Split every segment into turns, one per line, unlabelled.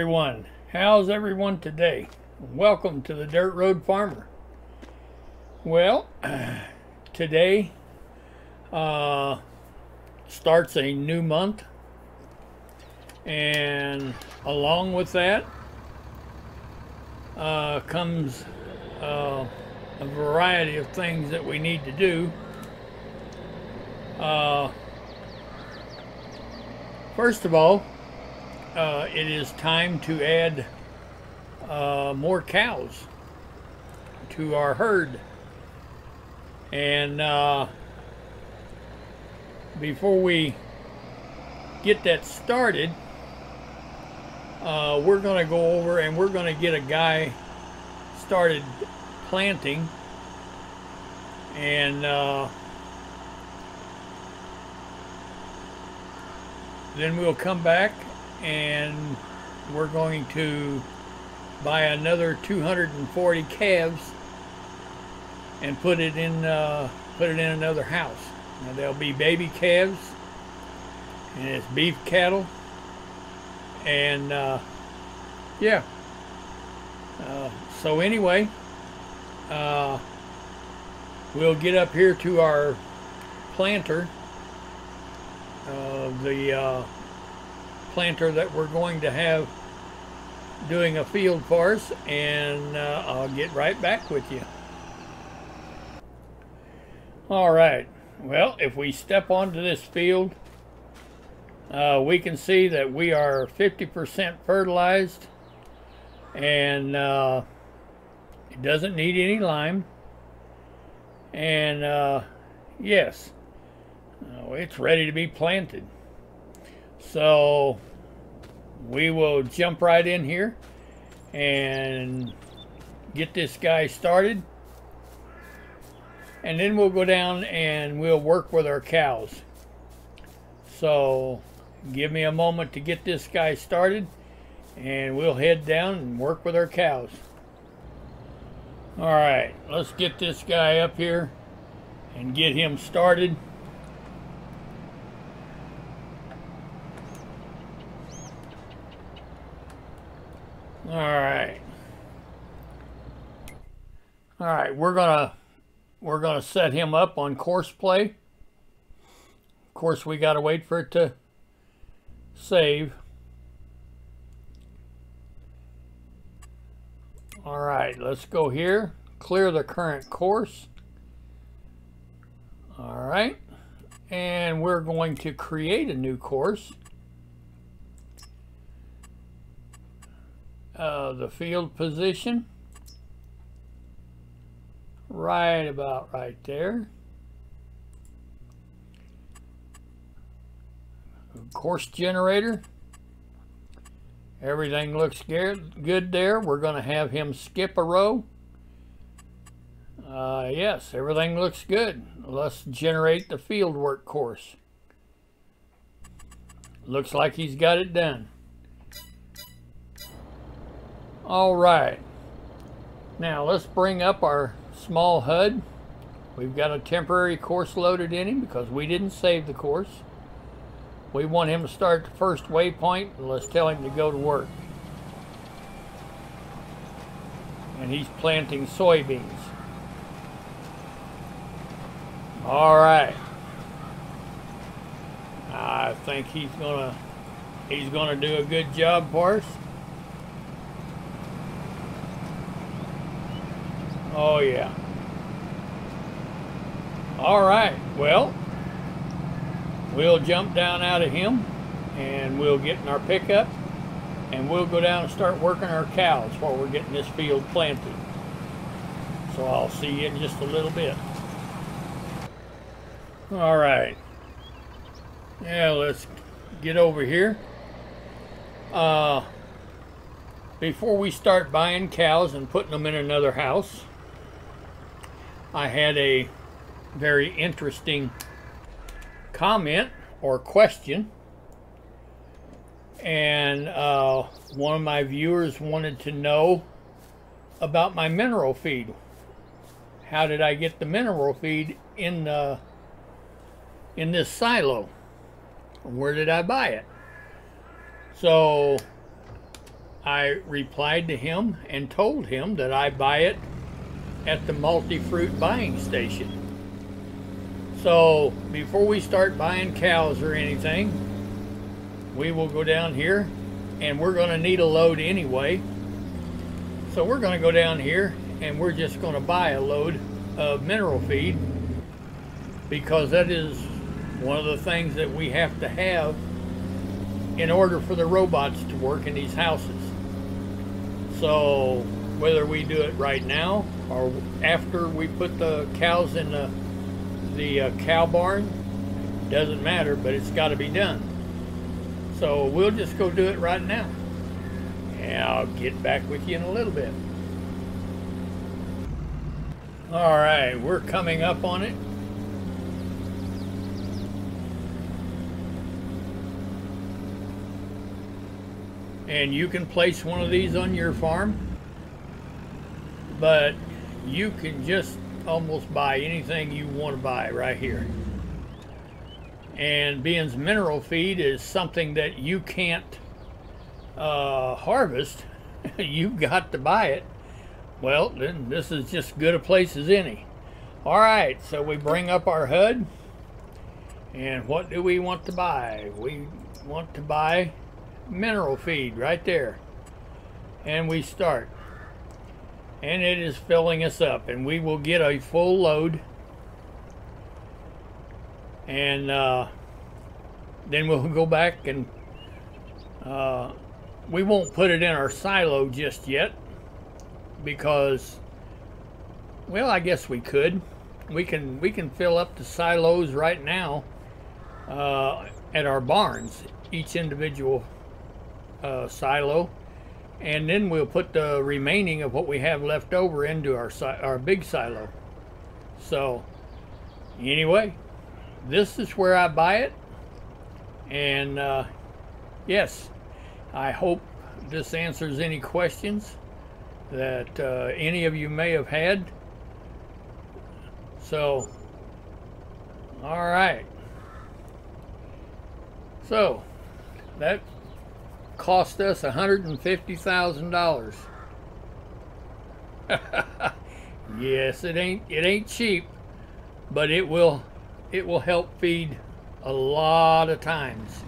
everyone. How's everyone today? Welcome to the Dirt Road Farmer. Well, today starts a new month, and along with that comes a variety of things that we need to do. First of all, it is time to add more cows to our herd. And before we get that started, we're going to go over and we're going to get a guy started planting. And then we'll come back and we're going to buy another 240 calves and put it in another house. Now there'll be baby calves, and it's beef cattle, and yeah. So anyway, we'll get up here to our planter, the planter that we're going to have doing a field for us, and I'll get right back with you. All right, well, if we step onto this field, we can see that we are 50% fertilized, and it doesn't need any lime, and yes, it's ready to be planted. So we will jump right in here and get this guy started, and then we'll go down and we'll work with our cows. So give me a moment to get this guy started, and we'll head down and work with our cows. All right, let's get this guy up here and get him started. All right, we're gonna set him up on Courseplay. Of course, we gotta wait for it to save. All right, let's go here, clear the current course. All right, and we're going to create a new course. The field position, right about right there. Course generator, everything looks good there. We're going to have him skip a row. Yes, everything looks good. Let's generate the field work course. Looks like he's got it done. All right, now let's bring up our small HUD. We've got a temporary course loaded in him because we didn't save the course. We want him to start the first waypoint, and let's tell him to go to work. And he's planting soybeans. All right. I think he's gonna do a good job for us. Oh yeah. All right, well, we'll jump down out of him and we'll get in our pickup and we'll go down and start working our cows while we're getting this field planted. So I'll see you in just a little bit. All right. Yeah, let's get over here. Before we start buying cows and putting them in another house, I had a very interesting comment or question, and one of my viewers wanted to know about my mineral feed. How did I get the mineral feed in this silo? Where did I buy it? So I replied to him and told him that I buy it at the multi-fruit buying station. So before we start buying cows or anything, we will go down here, and we're going to need a load anyway. So we're going to go down here and we're just going to buy a load of mineral feed, because that is one of the things that we have to have in order for the robots to work in these houses. So whether we do it right now or after we put the cows in the cow barn, doesn't matter, but it's got to be done. So we'll just go do it right now, and I'll get back with you in a little bit. All right, we're coming up on it. And you can place one of these on your farm, but you can just almost buy anything you want to buy right here. And being mineral feed is something that you can't harvest, you've got to buy it. Well, then this is just good a place as any. All right, so we bring up our HUD, and what do we want to buy? We want to buy mineral feed right there, and we start, and it is filling us up, and we will get a full load, and then we'll go back and we won't put it in our silo just yet, because, well, I guess we could. We can fill up the silos right now at our barns, each individual silo, and then we'll put the remaining of what we have left over into our big silo. So anyway, this is where I buy it, and yes, I hope this answers any questions that any of you may have had. So all right, so that cost us $150,000. Yes, it ain't cheap, but it will help feed a lot of times.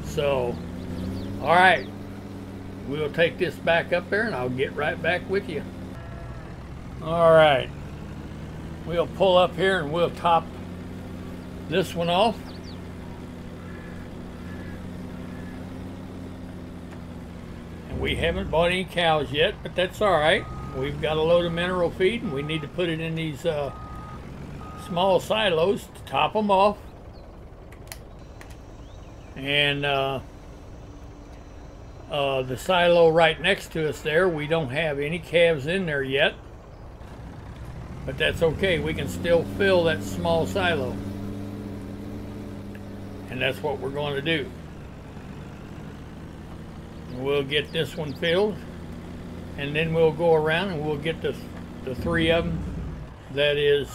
So all right, we'll take this back up there and I'll get right back with you. All right, we'll pull up here and we'll top this one off. We haven't bought any cows yet, but that's all right. We've got a load of mineral feed, and we need to put it in these small silos to top them off. And the silo right next to us there, we don't have any calves in there yet, but that's okay. We can still fill that small silo, and that's what we're going to do. We'll get this one filled, and then we'll go around and we'll get the three of them that is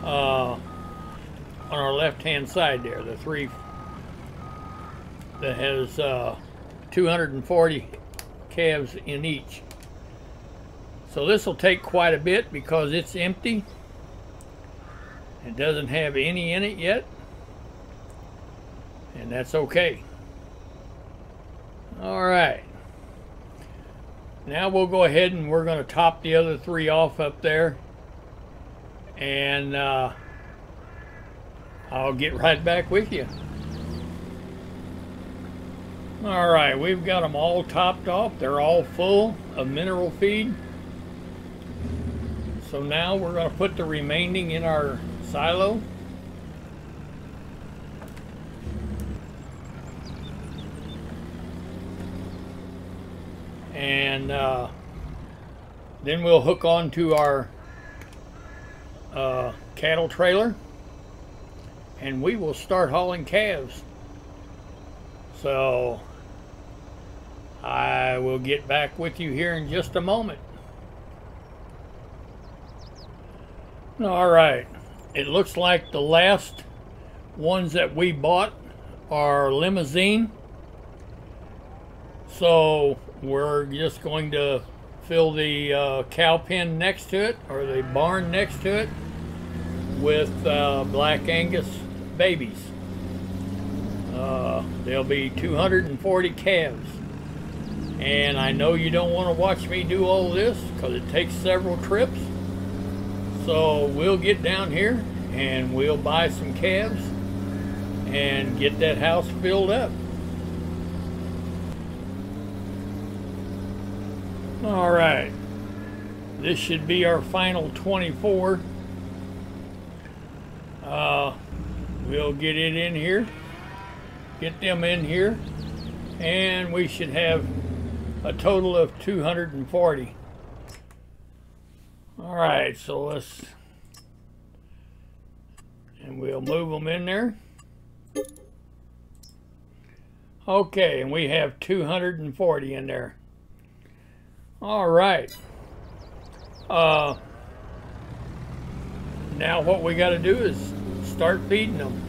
on our left hand side there, the three that has 240 calves in each. So this will take quite a bit because it's empty. It doesn't have any in it yet, and that's okay. All right, now we'll go ahead and we're going to top the other three off up there, and I'll get right back with you. All right, we've got them all topped off. They're all full of mineral feed. So now we're going to put the remaining in our silo. And then we'll hook on to our cattle trailer, and we will start hauling calves. So I will get back with you here in just a moment. All right, it looks like the last ones that we bought are limousine. So we're just going to fill the cow pen next to it, or the barn next to it, with Black Angus babies. There'll be 240 calves. And I know you don't want to watch me do all this because it takes several trips. So we'll get down here and we'll buy some calves and get that house filled up. All right, this should be our final 24. We'll get it in here, get them in here, and we should have a total of 240. All right, so and we'll move them in there. Okay, and we have 240 in there. All right. Now what we got to do is start feeding them.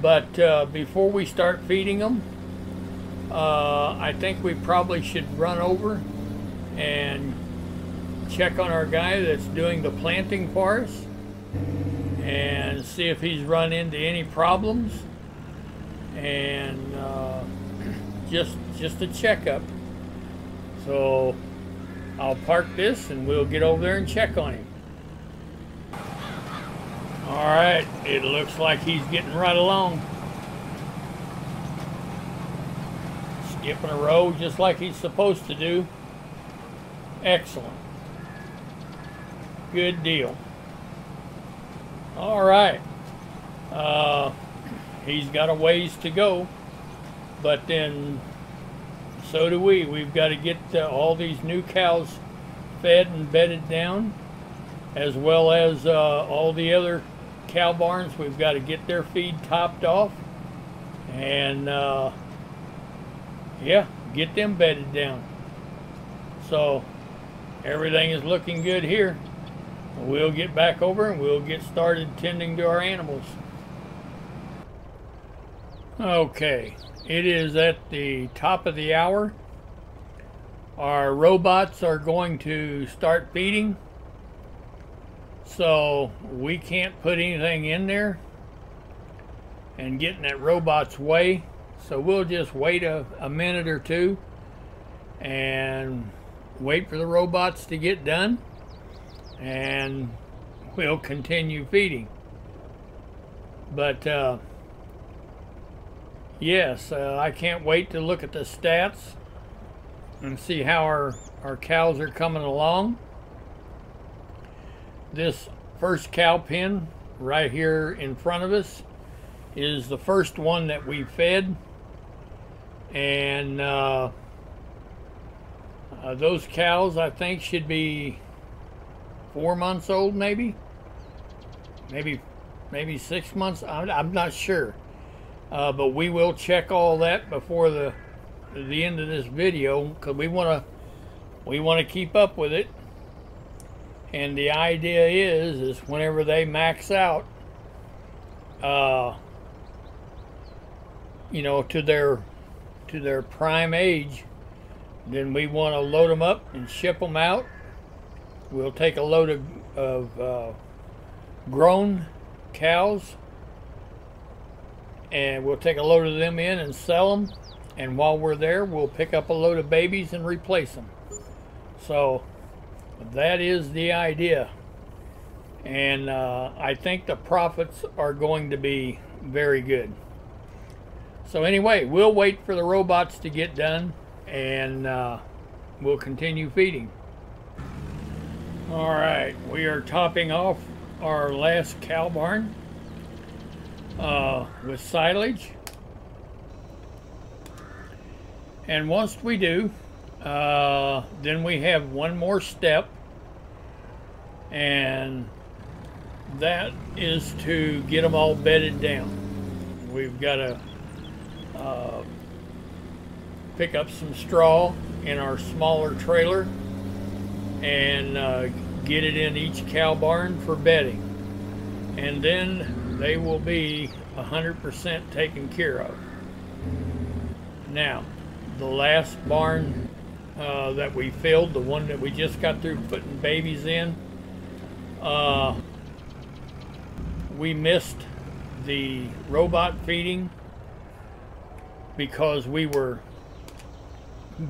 But before we start feeding them, I think we probably should run over and check on our guy that's doing the planting for us and see if he's run into any problems, and just a checkup. So I'll park this and we'll get over there and check on him. All right, it looks like he's getting right along. Skipping a row just like he's supposed to do. Excellent. Good deal. All right. He's got a ways to go, but then so do we. We've got to get all these new cows fed and bedded down, as well as all the other cow barns. We've got to get their feed topped off and yeah, get them bedded down. So everything is looking good here. We'll get back over and we'll get started tending to our animals. Okay, it is at the top of the hour. Our robots are going to start feeding, so we can't put anything in there and get in that robot's way. So we'll just wait a minute or two and wait for the robots to get done, and we'll continue feeding. But yes, I can't wait to look at the stats and see how our cows are coming along. This first cow pen right here in front of us is the first one that we fed, and those cows I think should be 4 months old, maybe 6 months. I'm not sure, but we will check all that before the end of this video, because we want to keep up with it. And the idea is whenever they max out, you know, to their prime age, then we want to load them up and ship them out. We'll take a load of grown cows, and we'll take a load of them in and sell them. And while we're there, we'll pick up a load of babies and replace them. So that is the idea. And I think the profits are going to be very good. So anyway, we'll wait for the robots to get done, and we'll continue feeding. All right, we are topping off our last cow barn with silage. And once we do, then we have one more step, and that is to get them all bedded down. We've got to pick up some straw in our smaller trailer and get it in each cow barn for bedding, and then they will be 100% taken care of. Now, the last barn that we filled, the one that we just got through putting babies in, we missed the robot feeding because we were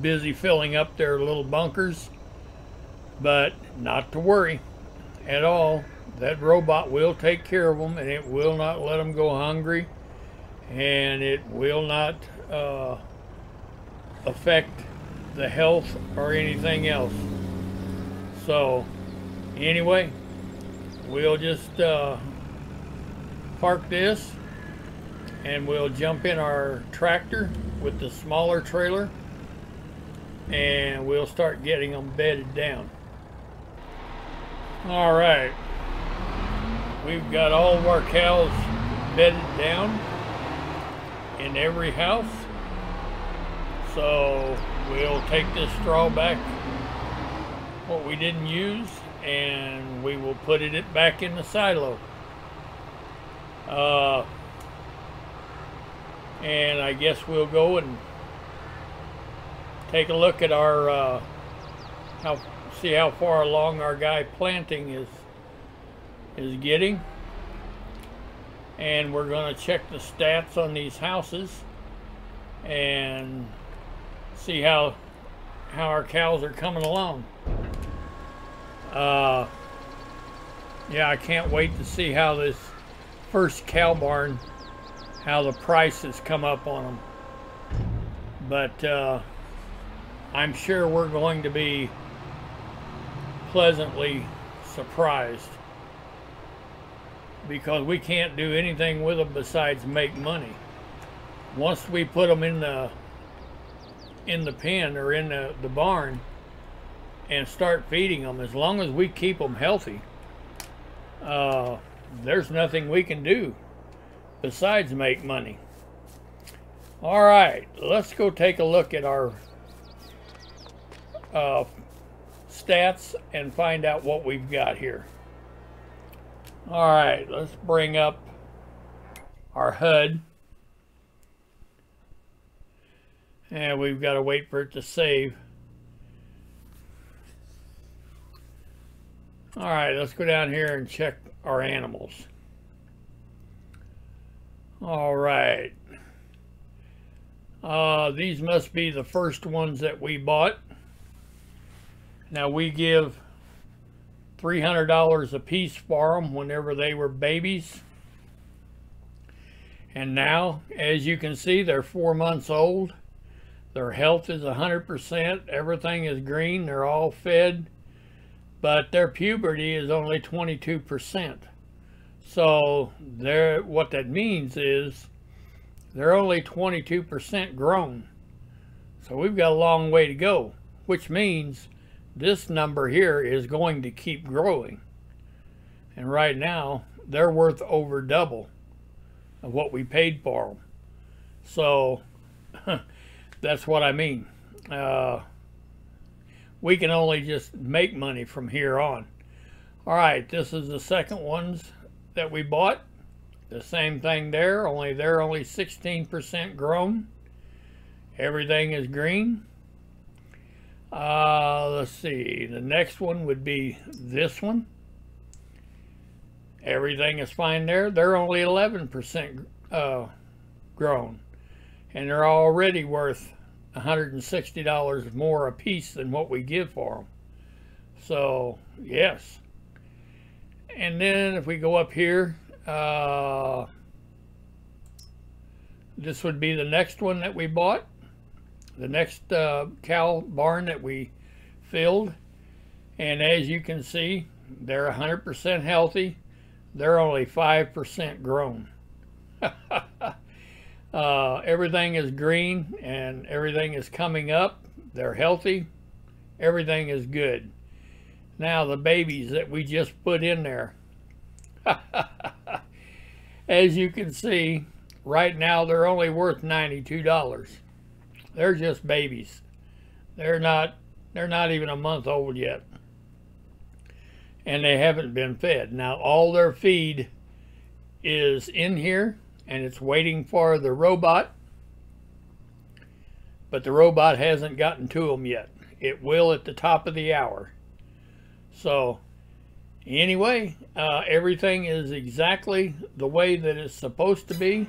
busy filling up their little bunkers. But not to worry at all. That robot will take care of them, and it will not let them go hungry, and it will not affect the health or anything else. So anyway, we'll just park this, and we'll jump in our tractor with the smaller trailer, and we'll start getting them bedded down. All right, we've got all of our cows bedded down in every house. So we'll take this straw back, what we didn't use, and we will put it back in the silo. And I guess we'll go and take a look at our see how far along our guy planting is getting, and we're going to check the stats on these houses and see how our cows are coming along. Yeah, I can't wait to see how this first cow barn, how the prices come up on them. But I'm sure we're going to be pleasantly surprised, because we can't do anything with them besides make money. Once we put them in the pen or in the barn and start feeding them, as long as we keep them healthy, there's nothing we can do besides make money. All right, let's go take a look at our stats and find out what we've got here. All right, let's bring up our HUD, and we've got to wait for it to save. All right, let's go down here and check our animals. All right, these must be the first ones that we bought. Now, we give $300 a piece for them whenever they were babies. And now, as you can see, they're 4 months old. Their health is 100%. Everything is green. They're all fed. But their puberty is only 22%. So what that means is they're only 22% grown. So we've got a long way to go, which means this number here is going to keep growing. And right now, they're worth over double of what we paid for them. So that's what I mean. We can only just make money from here on. All right, this is the second ones that we bought. The same thing there, only they're only 16% grown. Everything is green. Let's see, the next one would be this one. Everything is fine there. They're only 11% grown, and they're already worth $160 more a piece than what we give for them. So yes. And then if we go up here, this would be the next one that we bought. The next cow barn that we filled, and as you can see, they're 100% healthy. They're only 5% grown. Everything is green and everything is coming up. They're healthy. Everything is good. Now the babies that we just put in there, as you can see, right now they're only worth $92. They're just babies. They're not even a month old yet. And they haven't been fed. Now all their feed is in here, and it's waiting for the robot but the robot hasn't gotten to them yet. It will at the top of the hour. So anyway, everything is exactly the way that it's supposed to be.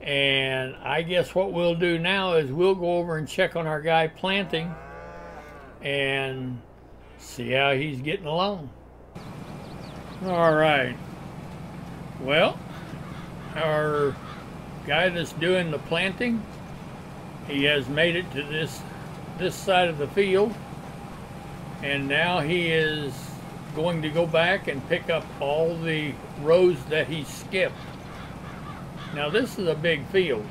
And I guess what we'll do now is we'll go over and check on our guy planting and see how he's getting along. All right. Well, our guy that's doing the planting, he has made it to this side of the field, and now he is going to go back and pick up all the rows that he skipped. Now this is a big field.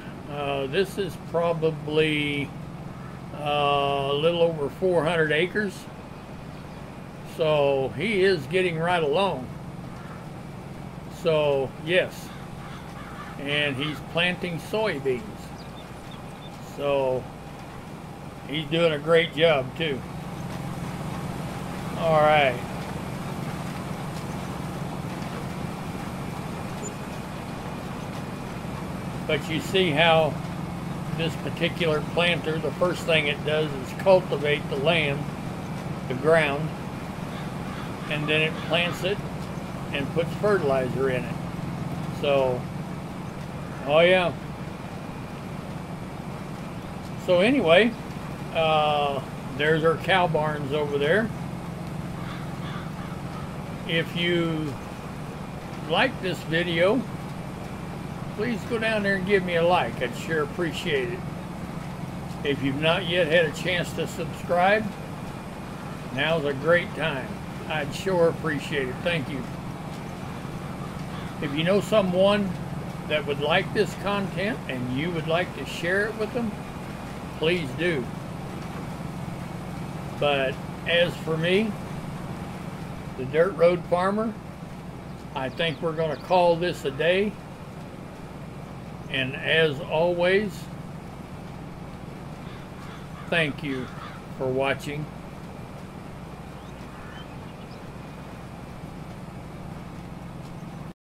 This is probably a little over 400 acres. So he is getting right along. So yes, and he's planting soybeans. So he's doing a great job too. All right. But you see how this particular planter, the first thing it does is cultivate the land, the ground, and then it plants it and puts fertilizer in it. So, oh yeah. So anyway, there's our cow barns over there. If you like this video, please go down there and give me a like. I'd sure appreciate it. If you've not yet had a chance to subscribe, now's a great time. I'd sure appreciate it. Thank you. If you know someone that would like this content and you would like to share it with them, please do. But as for me, the Dirt Road Farmer, I think we're going to call this a day. And as always, thank you for watching.